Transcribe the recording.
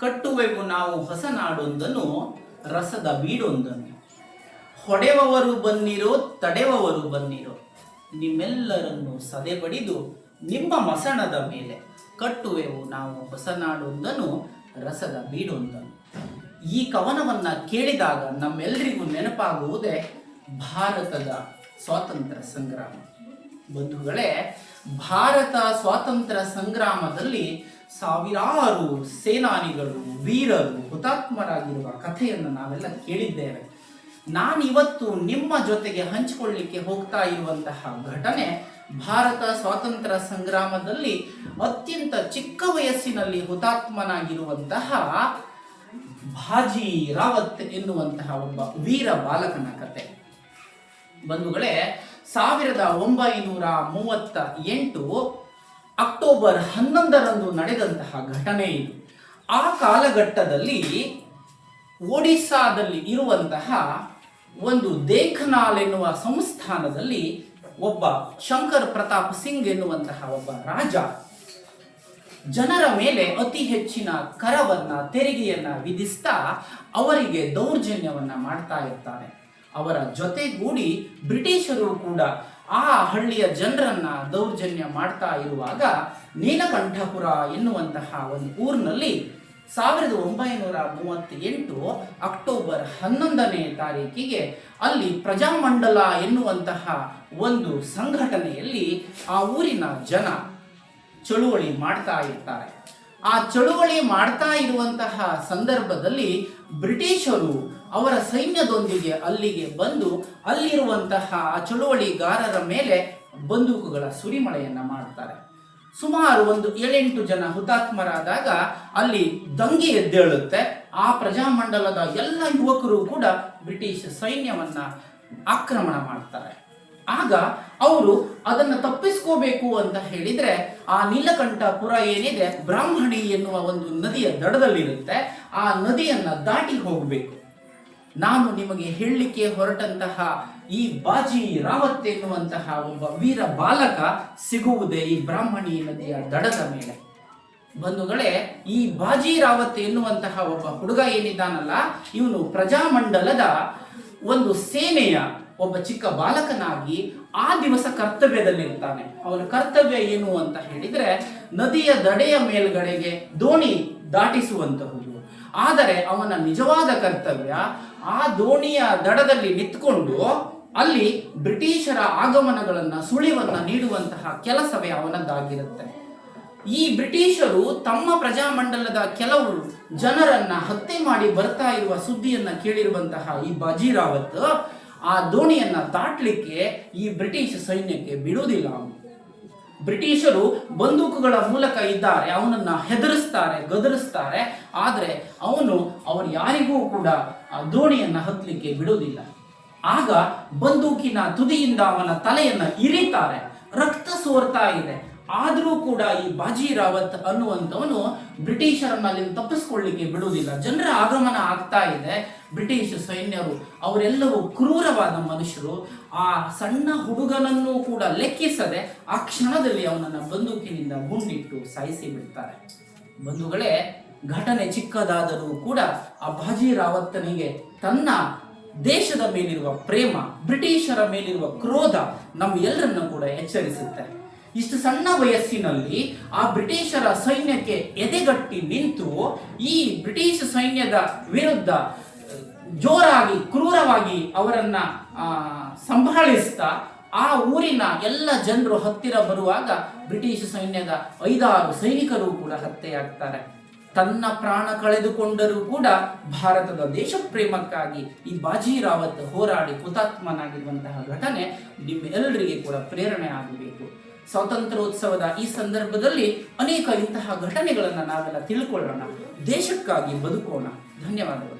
ಕಟ್ಟುವೆವು ನಾವು ಹೊಸ ನಾಡೊಂದನು ರಸದ ಬೀಡೊಂದನು. ಹೊಡೆವವರು ಬನ್ನಿರೋ ತಡೆವವರು ಬನ್ನಿರೋ, ನಿಮ್ಮೆಲ್ಲರನ್ನು ಸದೆಬಡಿದು ನಿಮ್ಮ ಮಸಣದ ಮೇಲೆ ಕಟ್ಟುವೆವು ನಾವು ಹೊಸ ನಾಡೊಂದನು ರಸದ ಬೀಡೊಂದನು. ಈ ಕವನವನ್ನು ಕೇಳಿದಾಗ ನಮ್ಮೆಲ್ಲರಿಗೂ ನೆನಪಾಗುವುದೇ ಭಾರತದ ಸ್ವಾತಂತ್ರ್ಯ ಸಂಗ್ರಾಮ. ಬಂಧುಗಳೇ, ಭಾರತ ಸ್ವಾತಂತ್ರ್ಯ ಸಂಗ್ರಾಮದಲ್ಲಿ ಸಾವಿರಾರು ಸೇನಾನಿಗಳು, ವೀರರು ಹುತಾತ್ಮರಾಗಿರುವ ಕಥೆಯನ್ನು ನಾವೆಲ್ಲ ಕೇಳಿದ್ದೇವೆ. ನಾನಿವತ್ತು ನಿಮ್ಮ ಜೊತೆಗೆ ಹಂಚಿಕೊಳ್ಳಿಕ್ಕೆ ಹೋಗ್ತಾ ಇರುವಂತಹ ಘಟನೆ ಭಾರತ ಸ್ವಾತಂತ್ರ್ಯ ಸಂಗ್ರಾಮದಲ್ಲಿ ಅತ್ಯಂತ ಚಿಕ್ಕ ವಯಸ್ಸಿನಲ್ಲಿ ಹುತಾತ್ಮನಾಗಿರುವಂತಹ ಬಾಜಿ ರಾವತ್ ಎನ್ನುವಂತಹ ಒಬ್ಬ ವೀರ ಬಾಲಕನ ಕತೆ. ಬಂಧುಗಳೇ, 1938 ಅಕ್ಟೋಬರ್ 11ರಂದು ನಡೆದಂತಹ ಘಟನೆ ಇದು. ಆ ಕಾಲಘಟ್ಟದಲ್ಲಿ ಒಡಿಸ್ಸಾದಲ್ಲಿ ಇರುವಂತಹ ಒಂದು ದೇಖನಾಲ್ ಎನ್ನುವ ಸಂಸ್ಥಾನದಲ್ಲಿ ಒಬ್ಬ ಶಂಕರ್ ಪ್ರತಾಪ್ ಸಿಂಗ್ ಎನ್ನುವಂತಹ ಒಬ್ಬ ರಾಜ ಜನರ ಮೇಲೆ ಅತಿ ಹೆಚ್ಚಿನ ಕರವನ್ನ, ತೆರಿಗೆಯನ್ನ ವಿಧಿಸ್ತಾ ಅವರಿಗೆ ದೌರ್ಜನ್ಯವನ್ನ ಮಾಡ್ತಾ ಇರ್ತಾನೆ. ಅವರ ಜೊತೆಗೂಡಿ ಬ್ರಿಟಿಷರು ಕೂಡ ಆ ಹಳ್ಳಿಯ ಜನರನ್ನ ದೌರ್ಜನ್ಯ ಮಾಡ್ತಾ ಇರುವಾಗ ನೀಲಕಂಠಪುರ ಎನ್ನುವಂತಹ ಒಂದು ಊರಿನಲ್ಲಿ 1938 ಅಕ್ಟೋಬರ್ 11ನೇ ತಾರೀಕಿಗೆ ಅಲ್ಲಿ ಪ್ರಜಾಮಂಡಲ ಎನ್ನುವಂತಹ ಒಂದು ಸಂಘಟನೆಯಲ್ಲಿ ಆ ಊರಿನ ಜನ ಚಳುವಳಿ ಮಾಡ್ತಾ ಇರ್ತಾರೆ. ಆ ಚಳುವಳಿ ಮಾಡ್ತಾ ಇರುವಂತಹ ಸಂದರ್ಭದಲ್ಲಿ ಬ್ರಿಟಿಷರು ಅವರ ಸೈನ್ಯದೊಂದಿಗೆ ಅಲ್ಲಿಗೆ ಬಂದು ಅಲ್ಲಿರುವಂತಹ ಆ ಚಳುವಳಿಗಾರರ ಮೇಲೆ ಬಂದೂಕುಗಳ ಸುರಿಮಳೆಯನ್ನ ಮಾಡ್ತಾರೆ. ಸುಮಾರು ಒಂದು 7-8 ಜನ ಹುತಾತ್ಮರಾದಾಗ ಅಲ್ಲಿ ದಂಗೆ ಎದ್ದೇಳುತ್ತೆ. ಆ ಪ್ರಜಾಮಂಡಲದ ಎಲ್ಲ ಯುವಕರು ಕೂಡ ಬ್ರಿಟಿಷ್ ಸೈನ್ಯವನ್ನ ಆಕ್ರಮಣ ಮಾಡ್ತಾರೆ. ಆಗ ಅವರು ಅದನ್ನು ತಪ್ಪಿಸ್ಕೋಬೇಕು ಅಂತ ಹೇಳಿದ್ರೆ ಆ ನೀಲಕಂಠಪುರ ಏನಿದೆ ಬ್ರಾಹ್ಮಣಿ ಎನ್ನುವ ಒಂದು ನದಿಯ ದಡದಲ್ಲಿರುತ್ತೆ. ಆ ನದಿಯನ್ನ ದಾಟಿ ಹೋಗಬೇಕು. ನಾನು ನಿಮಗೆ ಹೇಳಲಿಕ್ಕೆ ಹೊರಟಂತಹ ಈ ಬಾಜಿ ರಾವತ್ ಎನ್ನುವಂತಹ ಒಬ್ಬ ವೀರ ಬಾಲಕ ಸಿಗುವುದೇ ಈ ಬ್ರಾಹ್ಮಣಿ ನದಿಯ ದಡದ ಮೇಲೆ. ಬಂಧುಗಳೇ, ಈ ಬಾಜಿ ರಾವತ್ ಎನ್ನುವಂತಹ ಒಬ್ಬ ಹುಡುಗ ಏನಿದ್ದಾನಲ್ಲ, ಇವನು ಪ್ರಜಾಮಂಡಲದ ಒಂದು ಸೇನೆಯ ಒಬ್ಬ ಚಿಕ್ಕ ಬಾಲಕನಾಗಿ ಆ ದಿವಸ ಕರ್ತವ್ಯದಲ್ಲಿರ್ತಾನೆ. ಅವನ ಕರ್ತವ್ಯ ಏನು ಅಂತ ಹೇಳಿದ್ರೆ ನದಿಯ ದಡೆಯ ಮೇಲ್ಗಡೆಗೆ ದೋಣಿ ದಾಟಿಸುವಂತಹುದು. ಆದರೆ ಅವನ ನಿಜವಾದ ಕರ್ತವ್ಯ ಆ ದೋಣಿಯ ದಡದಲ್ಲಿ ನಿಂತ್ಕೊಂಡು ಅಲ್ಲಿ ಬ್ರಿಟಿಷರ ಆಗಮನಗಳನ್ನ, ಸುಳಿವನ್ನ ನೀಡುವಂತಹ ಕೆಲಸವೇ ಅವನದ್ದಾಗಿರುತ್ತೆ. ಈ ಬ್ರಿಟಿಷರು ತಮ್ಮ ಪ್ರಜಾಮಂಡಲದ ಕೆಲವು ಜನರನ್ನ ಹತ್ಯೆ ಮಾಡಿ ಬರ್ತಾ ಇರುವ ಸುದ್ದಿಯನ್ನ ಕೇಳಿರುವಂತಹ ಈ ಬಾಜಿ ರಾವತ್ ಆ ದೋಣಿಯನ್ನ ದಾಟಲಿಕ್ಕೆ ಈ ಬ್ರಿಟಿಷ್ ಸೈನ್ಯಕ್ಕೆ ಬಿಡುವುದಿಲ್ಲ. ಬ್ರಿಟಿಷರು ಬಂದೂಕುಗಳ ಮೂಲಕ ಇದ್ದಾರೆ, ಅವನನ್ನ ಹೆದರಿಸ್ತಾರೆ, ಗದರಿಸ್ತಾರೆ. ಆದರೆ ಅವರು ಯಾರಿಗೂ ಕೂಡ ಆ ದೋಣಿಯನ್ನ ಹತ್ತಲಿಕ್ಕೆ ಬಿಡುವುದಿಲ್ಲ. ಆಗ ಬಂದೂಕಿನ ತುದಿಯಿಂದ ಅವನ ತಲೆಯನ್ನ ಇರಿತಾರೆ, ರಕ್ತ ಸೋರ್ತಾ ಇದೆ. ಆದರೂ ಕೂಡ ಈ ಬಾಜಿ ರಾವತ್ ಅನ್ನುವಂಥವನು ಬ್ರಿಟಿಷರನ್ನ ಅಲ್ಲಿಂದ ತಪ್ಪಿಸ್ಕೊಳ್ಳಿಕ್ಕೆ ಬಿಡುವುದಿಲ್ಲ. ಜನರ ಆಗಮನ ಆಗ್ತಾ ಇದೆ. ಬ್ರಿಟಿಷ್ ಸೈನ್ಯರು ಅವರೆಲ್ಲವೂ ಕ್ರೂರವಾದ ಮನುಷ್ಯರು. ಆ ಸಣ್ಣ ಹುಡುಗನನ್ನು ಕೂಡ ಲೆಕ್ಕಿಸದೆ ಆ ಕ್ಷಣದಲ್ಲಿ ಅವನನ್ನು ಬಂದೂಕಿನಿಂದ ಗುಂಡಿಟ್ಟು ಸಾಯಿಸಿ ಬಿಡ್ತಾರೆ. ಬಂಧುಗಳೇ, ಘಟನೆ ಚಿಕ್ಕದಾದರೂ ಕೂಡ ಆ ಬಾಜಿ ರಾವತ್ತನಿಗೆ ತನ್ನ ದೇಶದ ಮೇಲಿರುವ ಪ್ರೇಮ, ಬ್ರಿಟಿಷರ ಮೇಲಿರುವ ಕ್ರೋಧ ನಮ್ಮ ಎಲ್ಲರನ್ನು ಕೂಡ ಎಚ್ಚರಿಸುತ್ತೆ. ಇಷ್ಟು ಸಣ್ಣ ವಯಸ್ಸಿನಲ್ಲಿ ಆ ಬ್ರಿಟಿಷರ ಸೈನ್ಯಕ್ಕೆ ಎದೆಗಟ್ಟಿ ನಿಂತು ಈ ಬ್ರಿಟಿಷ್ ಸೈನ್ಯದ ವಿರುದ್ಧ ಜೋರಾಗಿ, ಕ್ರೂರವಾಗಿ ಅವರನ್ನ ಸಂಭಾಳಿಸ್ತಾ ಆ ಊರಿನ ಎಲ್ಲ ಜನರು ಹತ್ತಿರ ಬರುವಾಗ ಬ್ರಿಟಿಷ್ ಸೈನ್ಯದ 5-6 ಸೈನಿಕರು ಕೂಡ ಹತ್ಯೆಯಾಗ್ತಾರೆ. ತನ್ನ ಪ್ರಾಣ ಕಳೆದುಕೊಂಡರೂ ಕೂಡ ಭಾರತದ ದೇಶ ಪ್ರೇಮಕ್ಕಾಗಿ ಈ ಬಾಜಿ ರಾವತ್ ಹೋರಾಡಿ ಹುತಾತ್ಮನಾಗಿರುವಂತಹ ಘಟನೆ ನಿಮ್ಮೆಲ್ಲರಿಗೆ ಕೂಡ ಪ್ರೇರಣೆ ಆಗಬೇಕು. ಸ್ವಾತಂತ್ರ್ಯೋತ್ಸವದ ಈ ಸಂದರ್ಭದಲ್ಲಿ ಅನೇಕ ಇಂತಹ ಘಟನೆಗಳನ್ನು ನಾವೆಲ್ಲ ತಿಳ್ಕೊಳ್ಳೋಣ, ದೇಶಕ್ಕಾಗಿ ಬದುಕೋಣ. ಧನ್ಯವಾದಗಳು.